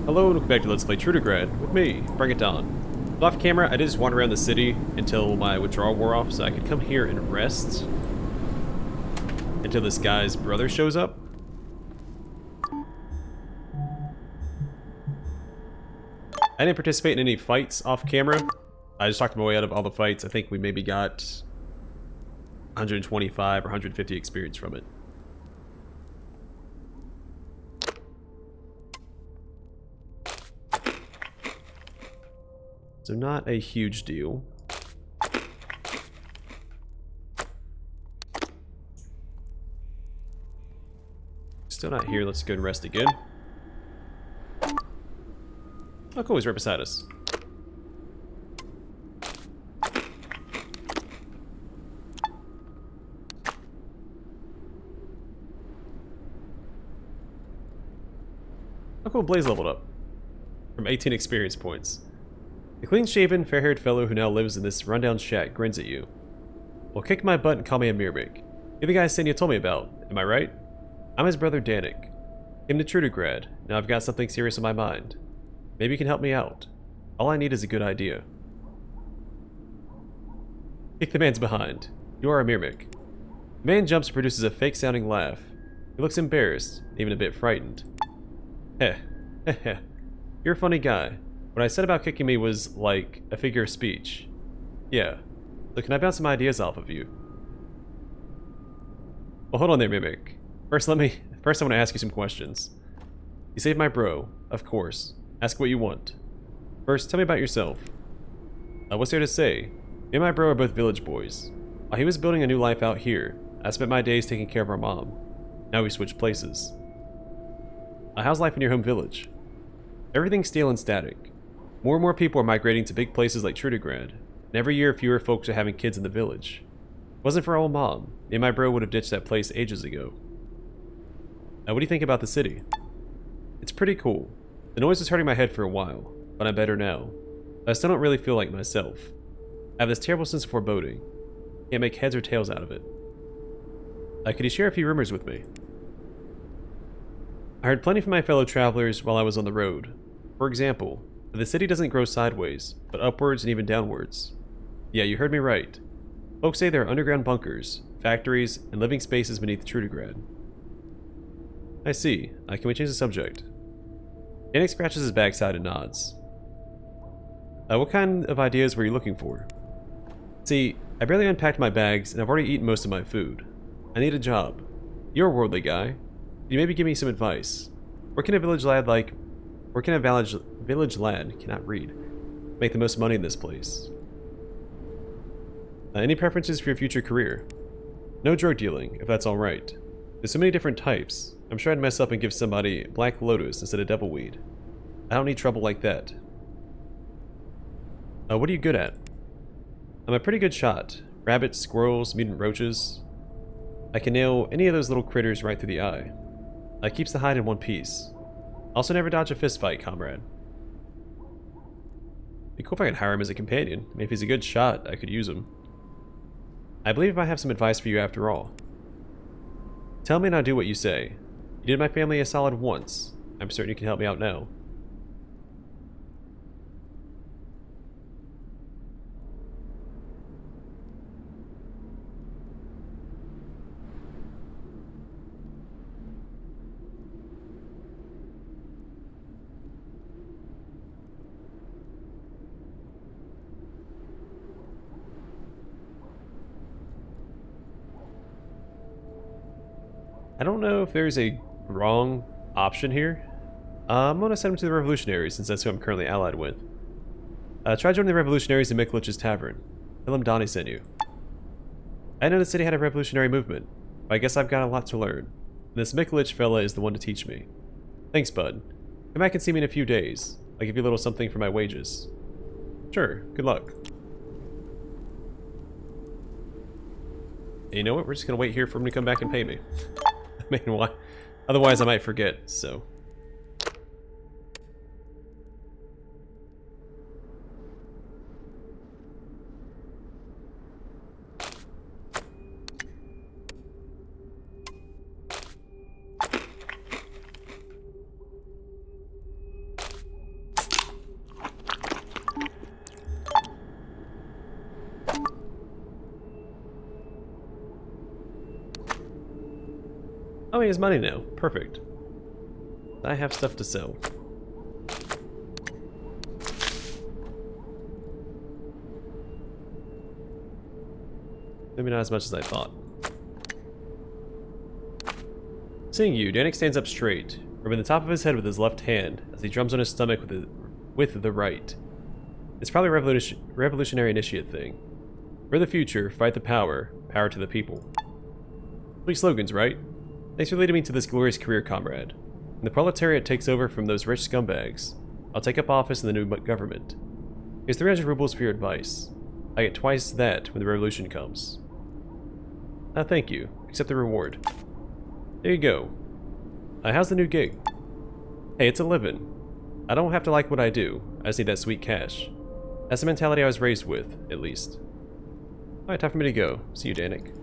Hello and welcome back to Let's Play Trudograd with me, BringItDon. Off camera, I did just wander around the city until my withdrawal wore off so I could come here and rest until this guy's brother shows up. I didn't participate in any fights off camera. I just talked my way out of all the fights. I think we maybe got 125 or 150 experience from it. So not a huge deal. Still not here. Let's go and rest again. Oh cool, he's right beside us. Oh cool, Blaze leveled up. From 18 experience points. The clean-shaven, fair-haired fellow who now lives in this rundown shack grins at you. Well, kick my butt and call me a Mirmik. You're the guy Sanya told me about, am I right? I'm his brother Danic. Came to Trudograd. Now I've got something serious on my mind. Maybe you can help me out. All I need is a good idea. Kick the man's behind. You are a Mirmik. The man jumps and produces a fake-sounding laugh. He looks embarrassed, even a bit frightened. Heh. Heh heh. You're a funny guy. What I said about kicking me was, like, a figure of speech. Yeah. So can I bounce some ideas off of you? Well, hold on there, Mimic. First I want to ask you some questions. You saved my bro, of course. Ask what you want. First, tell me about yourself. What's there to say? Me and my bro are both village boys. While he was building a new life out here, I spent my days taking care of our mom. Now we switched places. How's life in your home village? Everything's stale and static. More and more people are migrating to big places like Trudograd, and every year fewer folks are having kids in the village. If it wasn't for our old mom, me and my bro would have ditched that place ages ago. Now, what do you think about the city? It's pretty cool. The noise was hurting my head for a while, but I'm better now. But I still don't really feel like myself. I have this terrible sense of foreboding. Can't make heads or tails out of it. Could you share a few rumors with me? I heard plenty from my fellow travelers while I was on the road. For example, the city doesn't grow sideways, but upwards and even downwards. Yeah, you heard me right. Folks say there are underground bunkers, factories, and living spaces beneath Trudograd. I see. Can we change the subject? Danic scratches his backside and nods. What kind of ideas were you looking for? See, I barely unpacked my bags, and I've already eaten most of my food. I need a job. You're a worldly guy. Could you maybe give me some advice? Where can a village lad cannot read, make the most money in this place? Any preferences for your future career? No drug dealing, if that's alright. There's so many different types. I'm sure I'd mess up and give somebody Black Lotus instead of Devilweed. I don't need trouble like that. What are you good at? I'm a pretty good shot. Rabbits, squirrels, mutant roaches. I can nail any of those little critters right through the eye. Keeps the hide in one piece. Also never dodge a fist fight, comrade. Be cool if I could hire him as a companion. I mean, if he's a good shot, I could use him. I believe I have some advice for you after all. Tell me and I'll do what you say. You did my family a solid once. I'm certain you can help me out now. I don't know if there's a wrong option here. I'm going to send him to the Revolutionaries since that's who I'm currently allied with. Try joining the Revolutionaries in Miklich's tavern. Tell him Donnie sent you. I know the city had a revolutionary movement, but I guess I've got a lot to learn. And this Miklich fella is the one to teach me. Thanks, bud. Come back and see me in a few days. I'll give you a little something for my wages. Sure, good luck. And you know what? We're just going to wait here for him to come back and pay me. I mean, why? Otherwise, I might forget, so. Oh, he has money now. Perfect. I have stuff to sell. Maybe not as much as I thought. Seeing you, Danic stands up straight, rubbing the top of his head with his left hand as he drums on his stomach with the right. It's probably a revolutionary initiate thing. For the future, fight the power, power to the people. Sweet slogans, right? Thanks for leading me to this glorious career, comrade. When the proletariat takes over from those rich scumbags, I'll take up office in the new government. Here's 300 rubles for your advice. I get twice that when the revolution comes. Thank you. Accept the reward. There you go. How's the new gig? Hey, it's a living. I don't have to like what I do. I just need that sweet cash. That's the mentality I was raised with, at least. Alright, time for me to go. See you, Danic.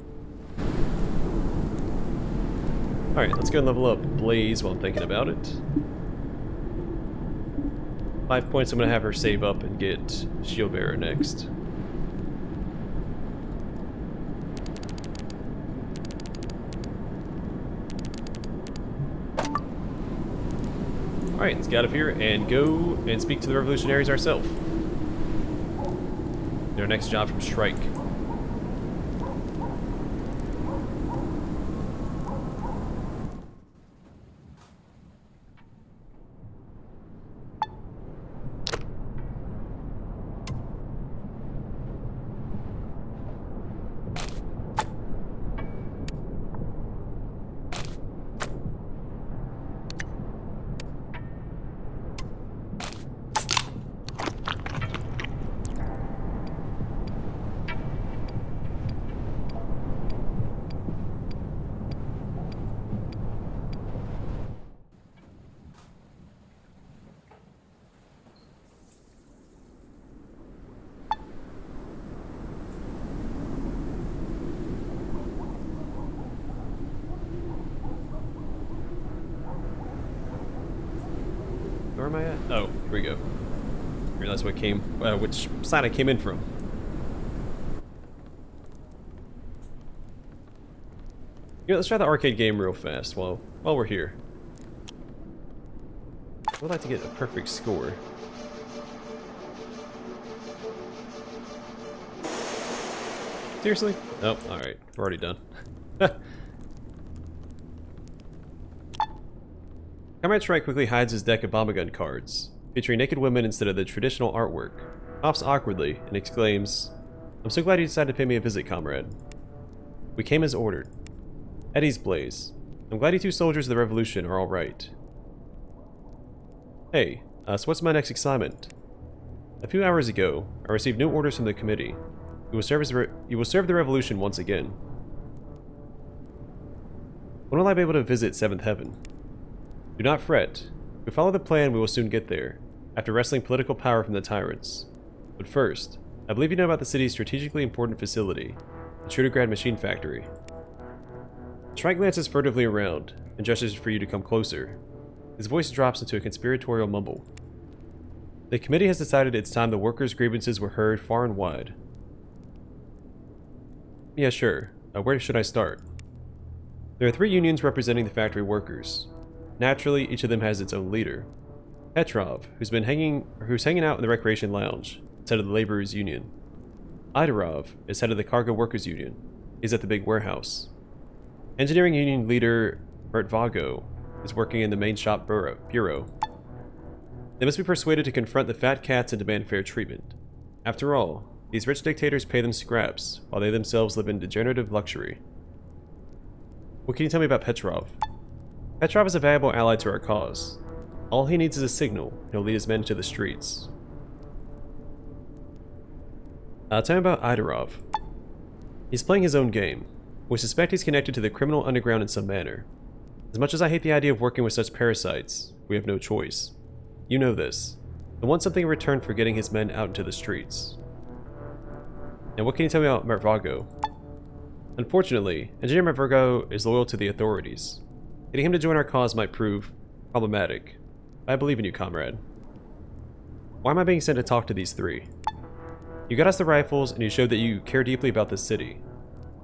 Alright, let's go and level up Blaze while I'm thinking about it. 5 points, I'm going to have her save up and get Shield Bearer next. Alright, let's get out of here and go and speak to the Revolutionaries ourselves. Their next job from Shrike. Where am I at? Oh, here we go. Realize what came, which side I came in from. You know, let's try the arcade game real fast while we're here. I would like to get a perfect score. Seriously? Oh, alright. We're already done. Comrade Shrike quickly hides his deck of bomb gun cards, featuring naked women instead of the traditional artwork, coughs awkwardly, and exclaims, "I'm so glad you decided to pay me a visit, comrade. We came as ordered. Eddie's Blaze. I'm glad you two soldiers of the Revolution are alright. Hey, so what's my next assignment? A few hours ago, I received new orders from the committee. You will serve the Revolution once again. When will I be able to visit 7th Heaven? Do not fret. If we follow the plan, we will soon get there, after wresting political power from the tyrants. But first, I believe you know about the city's strategically important facility, the Trudograd machine factory." Shrike glances furtively around, and gestures for you to come closer. His voice drops into a conspiratorial mumble. "The committee has decided it's time the workers' grievances were heard far and wide." "Yeah, sure. Where should I start?" "There are 3 unions representing the factory workers. Naturally, each of them has its own leader. Petrov, who's hanging out in the recreation lounge, is head of the laborers' union. Idarov is head of the cargo workers' union. He's at the big warehouse. Engineering union leader Vago is working in the main shop bureau. They must be persuaded to confront the fat cats and demand fair treatment. After all, these rich dictators pay them scraps, while they themselves live in degenerative luxury." "What can you tell me about Petrov?" "Petrov is a valuable ally to our cause. All he needs is a signal, and he'll lead his men to the streets." Tell me about Idarov." "He's playing his own game. We suspect he's connected to the criminal underground in some manner. As much as I hate the idea of working with such parasites, we have no choice. You know this. I want something in return for getting his men out into the streets." "And what can you tell me about Vago?" "Unfortunately, Engineer Vago is loyal to the authorities. Getting him to join our cause might prove problematic. I believe in you, comrade." "Why am I being sent to talk to these 3? You got us the rifles, and you showed that you care deeply about this city.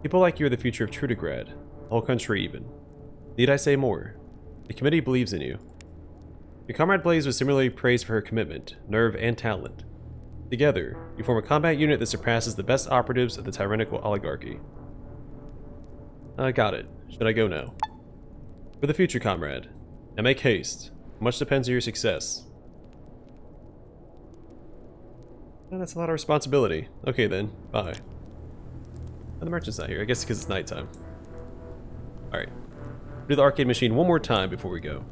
People like you are the future of Trudograd, the whole country even. Need I say more? The committee believes in you. Your comrade Blaze was similarly praised for her commitment, nerve, and talent. Together, you form a combat unit that surpasses the best operatives of the tyrannical oligarchy. I got it. Should I go now? For the future, comrade. And make haste. Much depends on your success. Well, that's a lot of responsibility. Okay then, bye. Oh, the merchant's not here. I guess because it's nighttime. Alright. Do the arcade machine one more time before we go.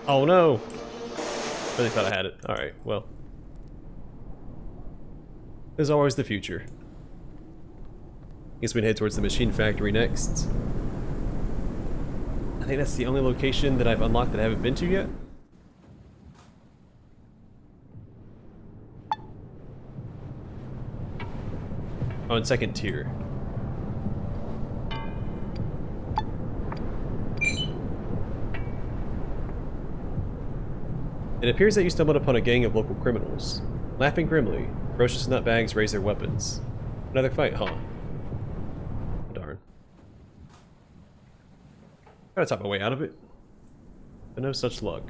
Oh no! Really thought I had it. Alright, well. There's always the future. Guess we'd head towards the machine factory next. I think that's the only location that I've unlocked that I haven't been to yet. Oh, in second tier. It appears that you stumbled upon a gang of local criminals. Laughing grimly, ferocious nutbags raise their weapons. Another fight, huh? Darn. Gotta talk my way out of it. But no such luck.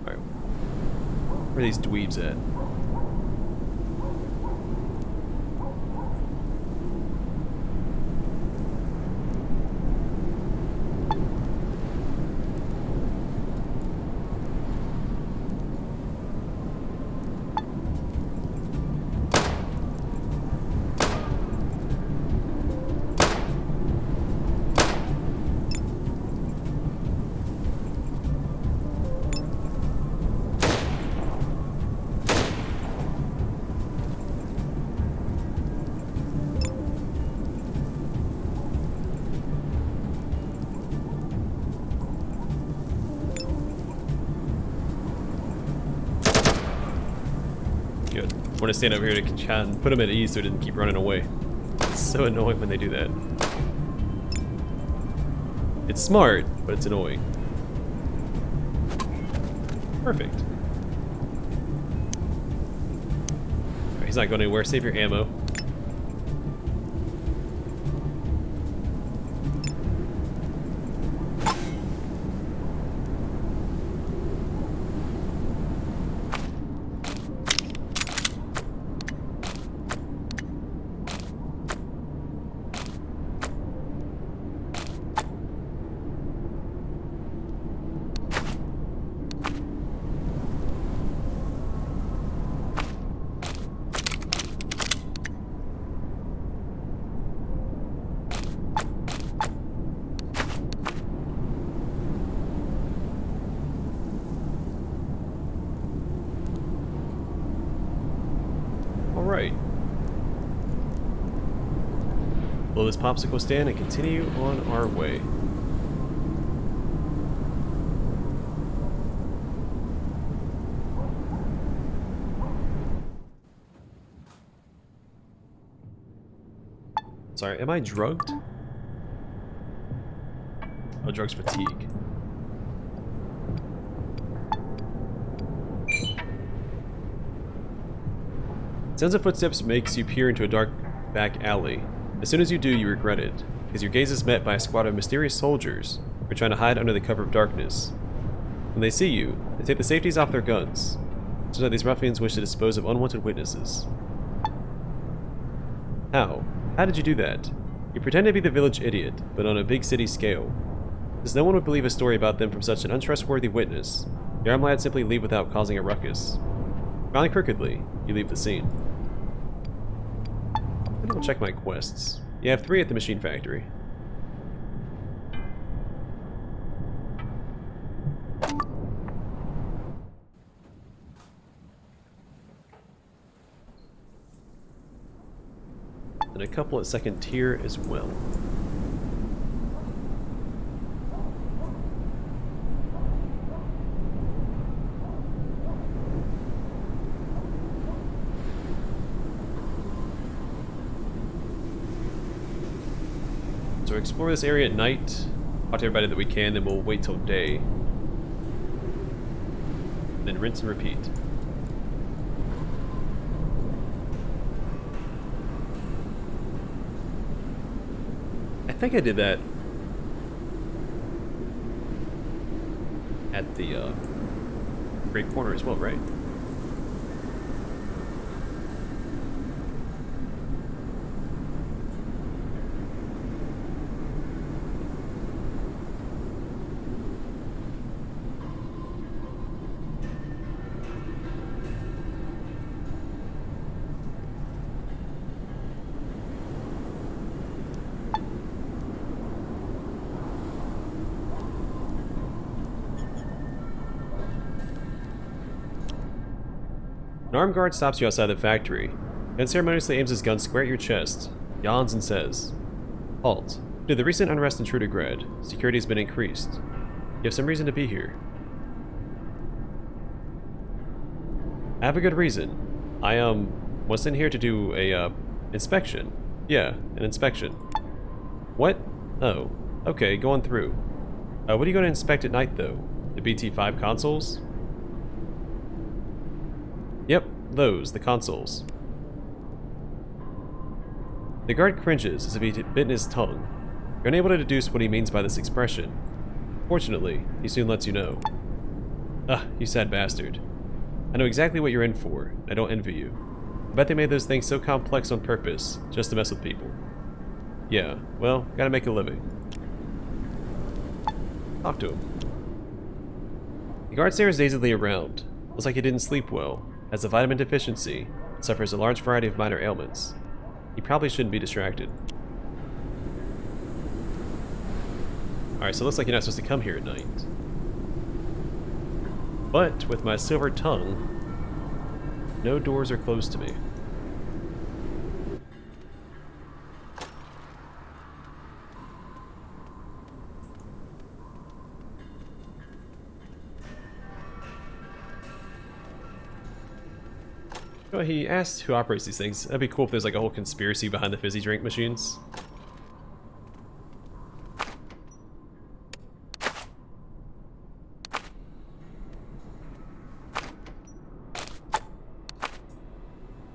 Alright. Where are these dweebs at? Good. I want to stand over here to try and put him at ease so he doesn't keep running away. It's so annoying when they do that. It's smart, but it's annoying. Perfect. Alright, he's not going anywhere. Save your ammo. Alright. Blow this popsicle stand and continue on our way. Sorry, am I drugged? Oh, drugs fatigue. Sounds of footsteps makes you peer into a dark back alley. As soon as you do, you regret it, because your gaze is met by a squad of mysterious soldiers who are trying to hide under the cover of darkness. When they see you, they take the safeties off their guns. So that these ruffians wish to dispose of unwanted witnesses. How? How did you do that? You pretend to be the village idiot, but on a big city scale. Since no one would believe a story about them from such an untrustworthy witness, your armed lads simply leave without causing a ruckus. Smiling crookedly, you leave the scene. I'm gonna check my quests. You have 3 at the machine factory. And a couple at second tier as well. So explore this area at night. Talk to everybody that we can, then we'll wait till day. Then rinse and repeat. I think I did that at the Great Corner as well, right? An armed guard stops you outside the factory, and ceremoniously aims his gun square at your chest, yawns and says, "Halt. Due to the recent unrest in Trudograd, security has been increased. You have some reason to be here." I have a good reason. I was in here to do a inspection. Yeah, an inspection. What? Oh, okay, go on through. What are you going to inspect at night though? The BT5 consoles? Yep, those, the consoles. The guard cringes as if he'd bitten his tongue. You're unable to deduce what he means by this expression. Fortunately, he soon lets you know. Ugh, you sad bastard. I know exactly what you're in for. I don't envy you. I bet they made those things so complex on purpose, just to mess with people. Yeah, well, gotta make a living. Talk to him. The guard stares dazedly around. Looks like he didn't sleep well, has a vitamin deficiency, and suffers a large variety of minor ailments. He probably shouldn't be distracted. Alright, so it looks like you're not supposed to come here at night. But, with my silver tongue, no doors are closed to me. Well, he asked who operates these things. That'd be cool if there's like a whole conspiracy behind the fizzy drink machines.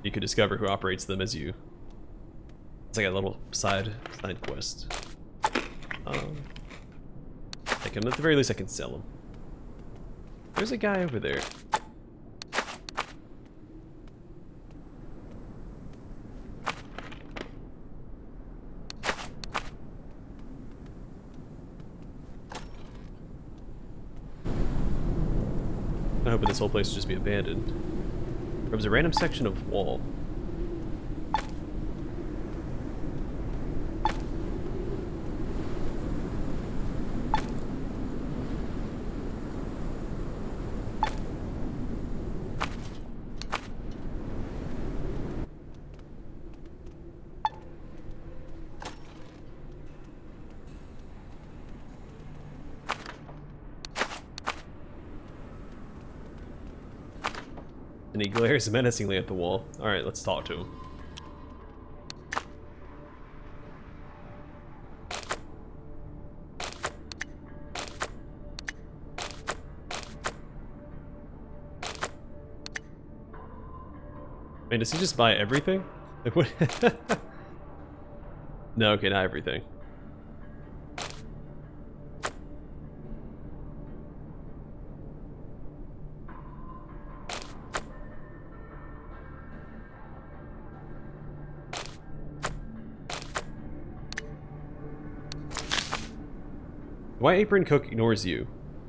You could discover who operates them as you... It's like a little side quest. I can, at the very least I can sell them. There's a guy over there. I'm hoping this whole place will just be abandoned. There was a random section of wall. And he glares menacingly at the wall. Alright, let's talk to him. Man, does he just buy everything? Like, what? No, okay, not everything. The white apron cook ignores you.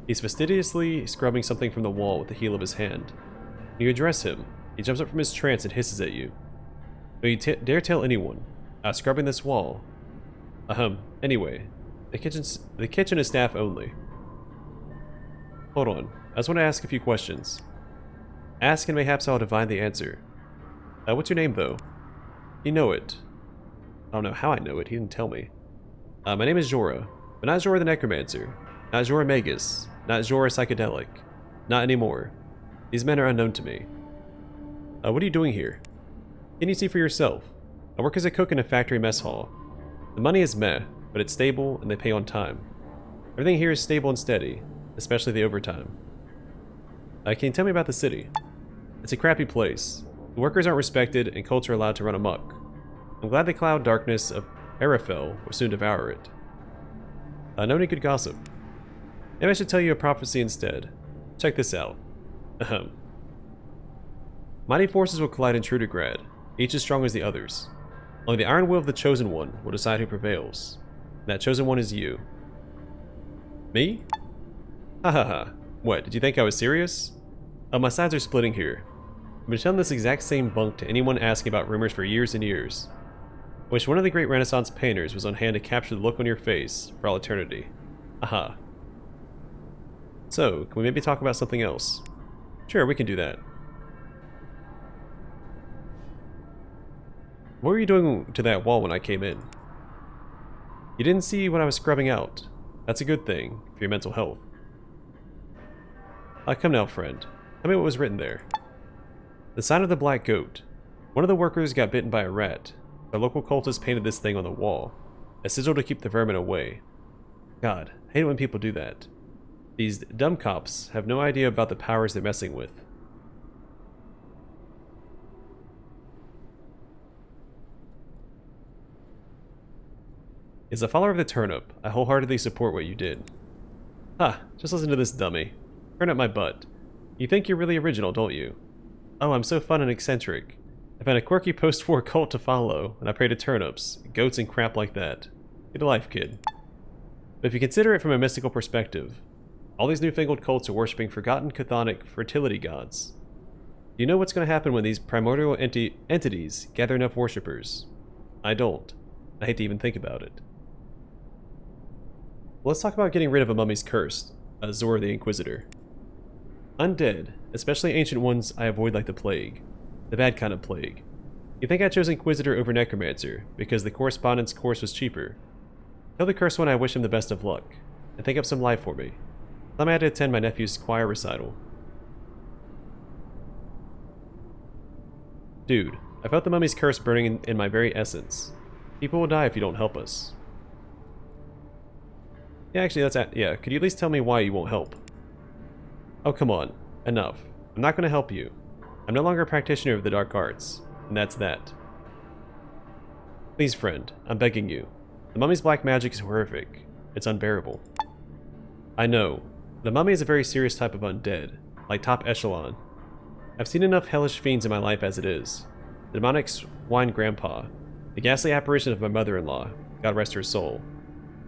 He's fastidiously scrubbing something from the wall with the heel of his hand. When you address him, he jumps up from his trance and hisses at you. Don't you dare tell anyone. Scrubbing this wall. Anyway, the kitchen is staff only. Hold on, I just want to ask a few questions. Ask and mayhaps I'll divine the answer. What's your name though? You know it. I don't know how I know it, he didn't tell me. My name is Jorah. But not Jorah the Necromancer, not Jorah Magus, not Jorah Psychedelic. Not anymore. These men are unknown to me. What are you doing here? Can you see for yourself? I work as a cook in a factory mess hall. The money is meh, but it's stable and they pay on time. Everything here is stable and steady, especially the overtime. Can you tell me about the city? It's a crappy place. The workers aren't respected and cults are allowed to run amok. I'm glad the cloud darkness of Arafel will soon devour it. Know any good gossip? Maybe I should tell you a prophecy instead. Check this out. Ahem. Mighty forces will collide in Trudograd, each as strong as the others. Only the iron will of the Chosen One will decide who prevails. And that Chosen One is you. Me? Ha ha ha. What, did you think I was serious? Oh, my sides are splitting here. I've been telling this exact same bunk to anyone asking about rumors for years and years. I wish one of the great Renaissance painters was on hand to capture the look on your face for all eternity. Aha. So, can we maybe talk about something else? Sure, we can do that. What were you doing to that wall when I came in? You didn't see what I was scrubbing out. That's a good thing for your mental health. Come now, friend. Tell me what was written there. The sign of the black goat. One of the workers got bitten by a rat. The local cultist painted this thing on the wall. A sigil to keep the vermin away. God, I hate it when people do that. These dumb cops have no idea about the powers they're messing with. As a follower of the turnip, I wholeheartedly support what you did. Ha, just listen to this dummy. Turn up my butt. You think you're really original, don't you? Oh, I'm so fun and eccentric. I found a quirky post-war cult to follow, and I pray to turnips, goats, and crap like that. Get a life, kid. But if you consider it from a mystical perspective, all these newfangled cults are worshipping forgotten chthonic fertility gods. Do you know what's going to happen when these primordial entities gather enough worshippers? I don't. I hate to even think about it. Well, let's talk about getting rid of a mummy's curse, Zor the Inquisitor. Undead, especially ancient ones, I avoid like the plague. The bad kind of plague. You think I chose Inquisitor over Necromancer because the correspondence course was cheaper? Tell the cursed one I wish him the best of luck, and think up some life for me. Tell me I had to attend my nephew's choir recital. Dude, I felt the mummy's curse burning in my very essence. People will die if you don't help us. Yeah, actually, yeah, could you at least tell me why you won't help? Oh, come on. Enough. I'm not going to help you. I'm no longer a practitioner of the dark arts, and that's that. Please, friend, I'm begging you. The mummy's black magic is horrific. It's unbearable. I know. The mummy is a very serious type of undead, like top echelon. I've seen enough hellish fiends in my life as it is. The demonic swine grandpa, the ghastly apparition of my mother-in-law, God rest her soul,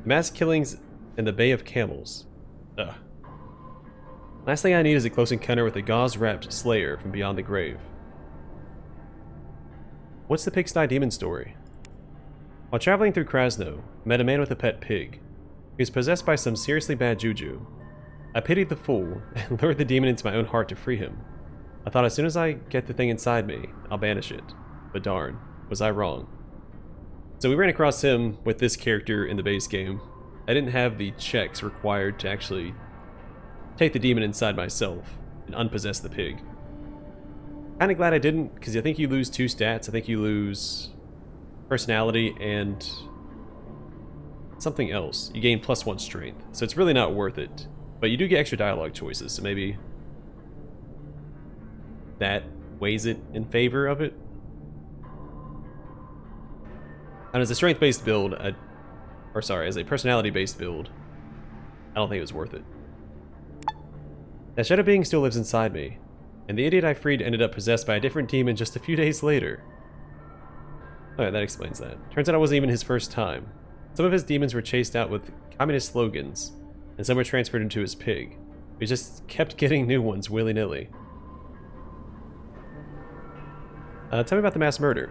the mass killings in the Bay of Camels. Ugh. Last thing I need is a close encounter with a gauze-wrapped slayer from beyond the grave. What's the pigsty demon story? While traveling through Krasno, I met a man with a pet pig. He was possessed by some seriously bad juju. I pitied the fool and lured the demon into my own heart to free him. I thought as soon as I get the thing inside me, I'll banish it. But darn, was I wrong. So we ran across him with this character in the base game. I didn't have the checks required to actually take the demon inside myself and unpossess the pig. Kinda glad I didn't, because I think you lose 2 stats. I think you lose personality and something else. You gain +1 strength, so it's really not worth it. But you do get extra dialogue choices, so maybe that weighs it in favor of it. And as a strength-based build, as a personality-based build, I don't think it was worth it. That shadow being still lives inside me, and the idiot I freed ended up possessed by a different demon just a few days later. Alright, that explains that. Turns out it wasn't even his first time. Some of his demons were chased out with communist slogans, and some were transferred into his pig. We just kept getting new ones willy-nilly. Tell me about the mass murder.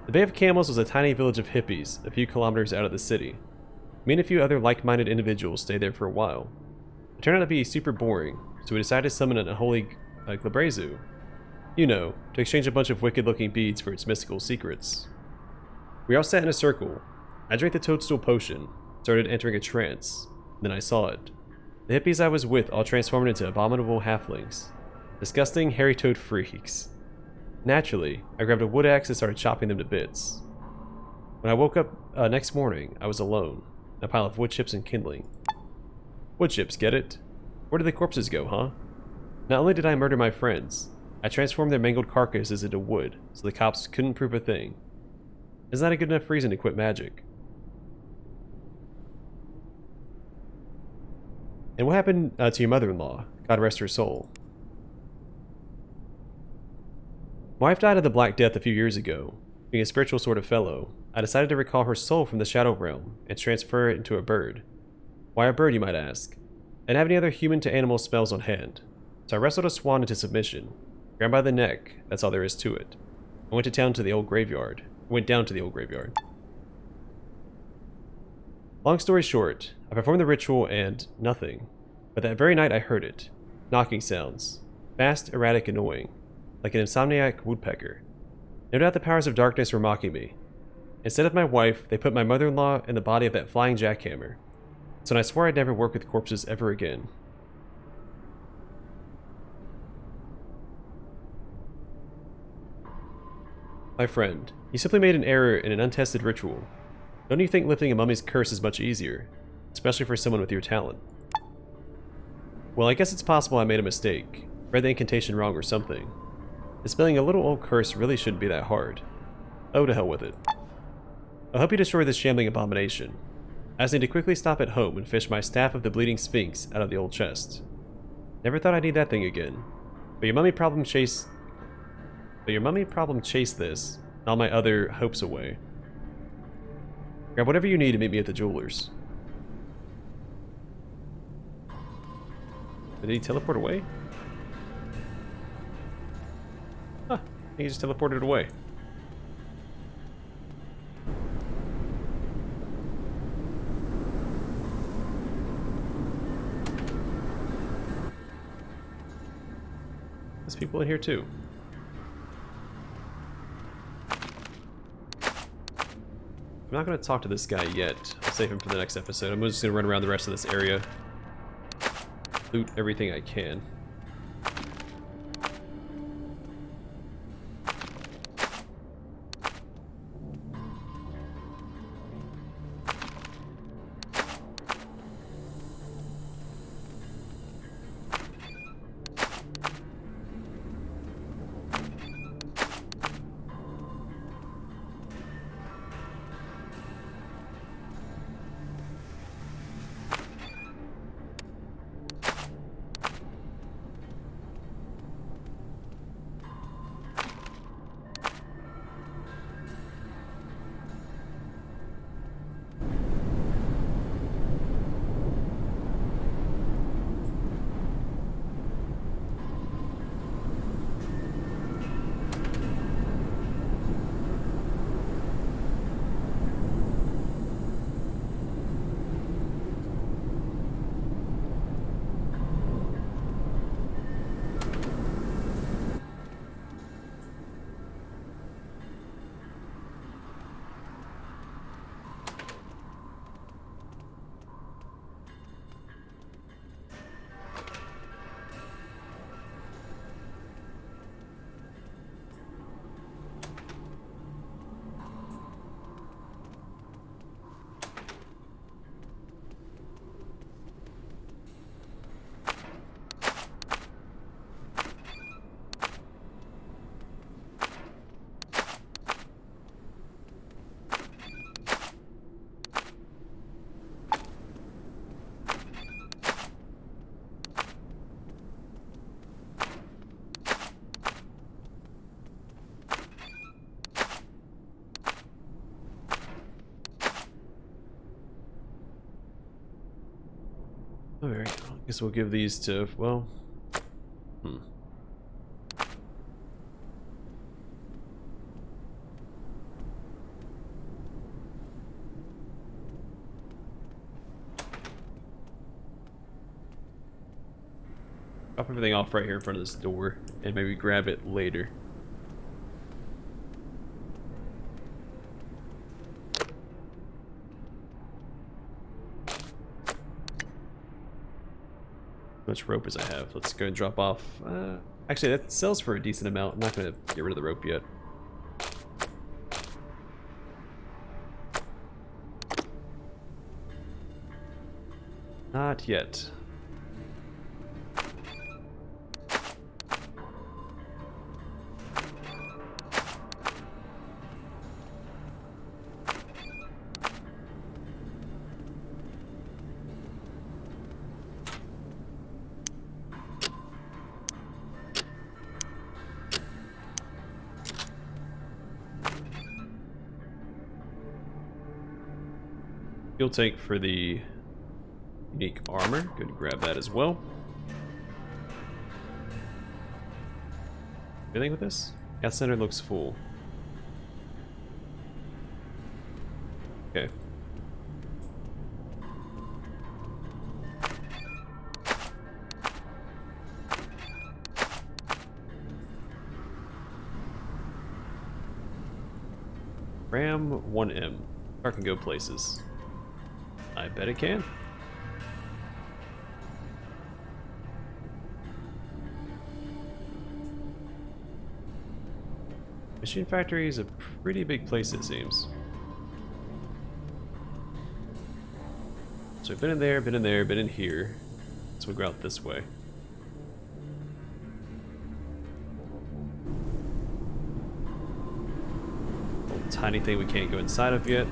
The Bay of Camels was a tiny village of hippies, a few kilometers out of the city. Me and a few other like-minded individuals stayed there for a while. It turned out to be super boring, so we decided to summon an unholy Glabrezu. You know, to exchange a bunch of wicked-looking beads for its mystical secrets. We all sat in a circle. I drank the toadstool potion, started entering a trance. Then I saw it. The hippies I was with all transformed into abominable halflings. Disgusting, hairy toad freaks. Naturally, I grabbed a wood axe and started chopping them to bits. When I woke up next morning, I was alone. A pile of wood chips and kindling. Wood chips, get it? Where did the corpses go, huh? Not only did I murder my friends, I transformed their mangled carcasses into wood, so the cops couldn't prove a thing. Isn't that a good enough reason to quit magic? And what happened to your mother-in-law? God rest her soul. My wife died of the Black Death a few years ago. Being a spiritual sort of fellow, I decided to recall her soul from the Shadow Realm and transfer it into a bird. Why a bird, you might ask? I didn't have any other human-to-animal spells on hand, so I wrestled a swan into submission. Grabbed by the neck, that's all there is to it. I went down to the old graveyard. Long story short, I performed the ritual and nothing. But that very night I heard it. Knocking sounds. Fast, erratic, annoying. Like an insomniac woodpecker. No doubt the powers of darkness were mocking me. Instead of my wife, they put my mother-in-law in the body of that flying jackhammer. So I swore I'd never work with corpses ever again. My friend, you simply made an error in an untested ritual. Don't you think lifting a mummy's curse is much easier? Especially for someone with your talent. Well, I guess it's possible I made a mistake. Read the incantation wrong or something. Dispelling a little old curse really shouldn't be that hard. Oh, to hell with it. I'll help you destroy this shambling abomination. I just need to quickly stop at home and fish my Staff of the Bleeding Sphinx out of the old chest. Never thought I'd need that thing again. But your mummy problem chased this, and all my other hopes away. Grab whatever you need to meet me at the jeweler's. Did he teleport away? Huh, he just teleported away. There's people in here too. I'm not going to talk to this guy yet. I'll save him for the next episode. I'm just going to run around the rest of this area. Loot everything I can. Alright, I guess we'll give these to, well... Drop everything off right here in front of this door, and maybe grab it later. How much rope as I have? Let's go and drop off. Actually, that sells for a decent amount. I'm not going to get rid of the rope yet. Not yet. Fuel tank for the unique armor. Good to grab that as well. Anything with this? Gas center looks full. Okay. Ram 1M. Car can go places. I bet it can. Machine factory is a pretty big place, it seems. So we've been in there, been in there, been in here. So we'll go out this way. Little tiny thing we can't go inside of yet.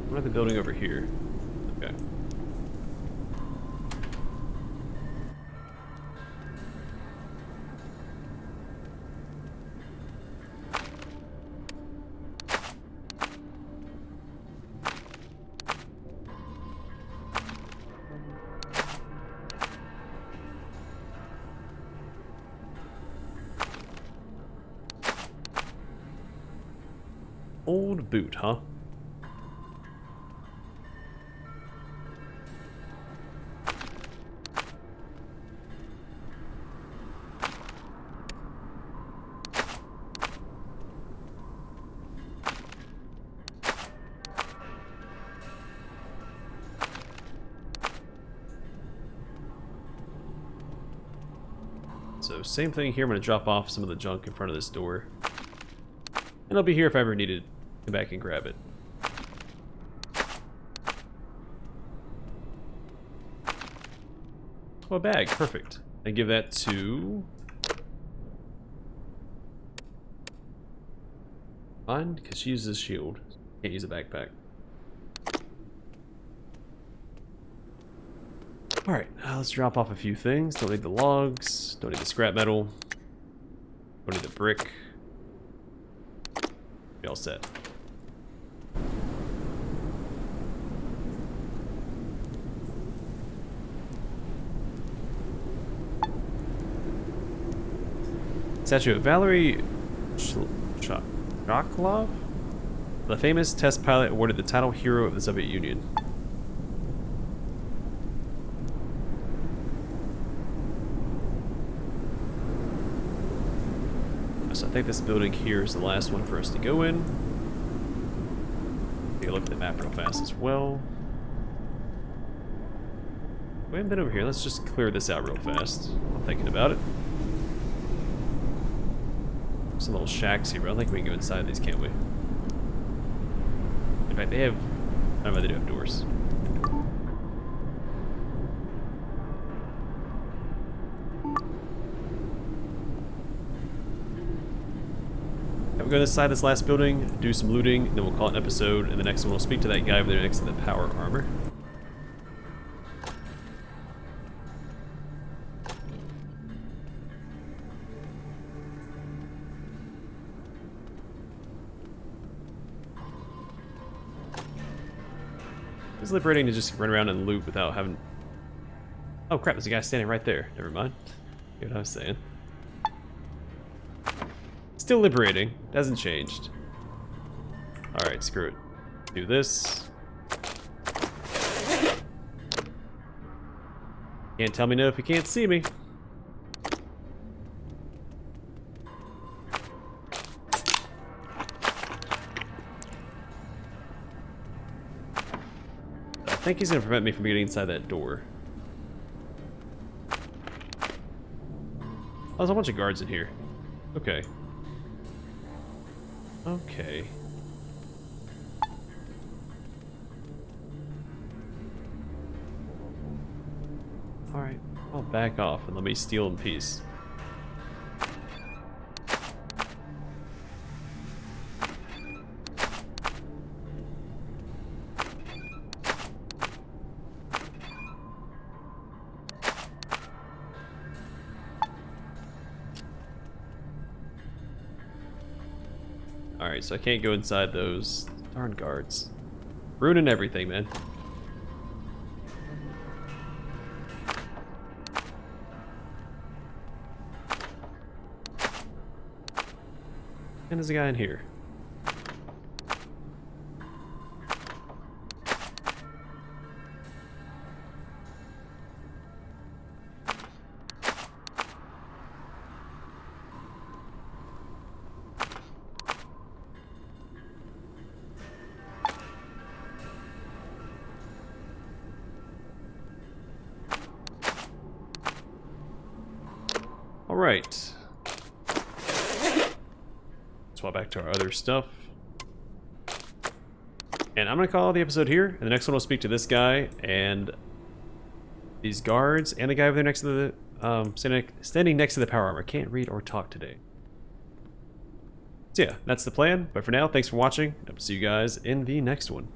What the building over here? Okay. Old boot, huh? So same thing here, I'm going to drop off some of the junk in front of this door. And I'll be here if I ever need to come back and grab it. Oh, a bag, perfect. And give that to... Fine, because she uses shield. Can't use a backpack. Alright, let's drop off a few things. Don't need the logs, don't need the scrap metal, don't need the brick. Be all set. Statue of Valerie Shklov, the famous test pilot awarded the title Hero of the Soviet Union. So I think this building here is the last one for us to go in. Take a look at the map real fast as well. We haven't been over here. Let's just clear this out real fast. I'm thinking about it. Some little shacks here, but I don't think we can go inside these, can't we? In fact, they have... I don't know if they do have doors. We'll go inside this last building, do some looting, then we'll call it an episode, and the next one we'll speak to that guy over there next to the power armor. It's liberating to just run around and loot without having... Oh crap, there's a guy standing right there. Never mind. Hear what I was saying. Still liberating. Hasn't changed. Alright, screw it. Do this. Can't tell me no if you can't see me. I think he's going to prevent me from getting inside that door. Oh, there's a bunch of guards in here. Okay. Okay. Alright, I'll back off and let me steal in peace. Alright, so I can't go inside those darn guards. Ruining everything, man. And there's a guy in here. All right. Swap back to our other stuff. And I'm going to call the episode here. And the next one will speak to this guy and these guards and the guy over there next to the standing next to the power armor. Can't read or talk today. So yeah, that's the plan. But for now, thanks for watching. I'll see you guys in the next one.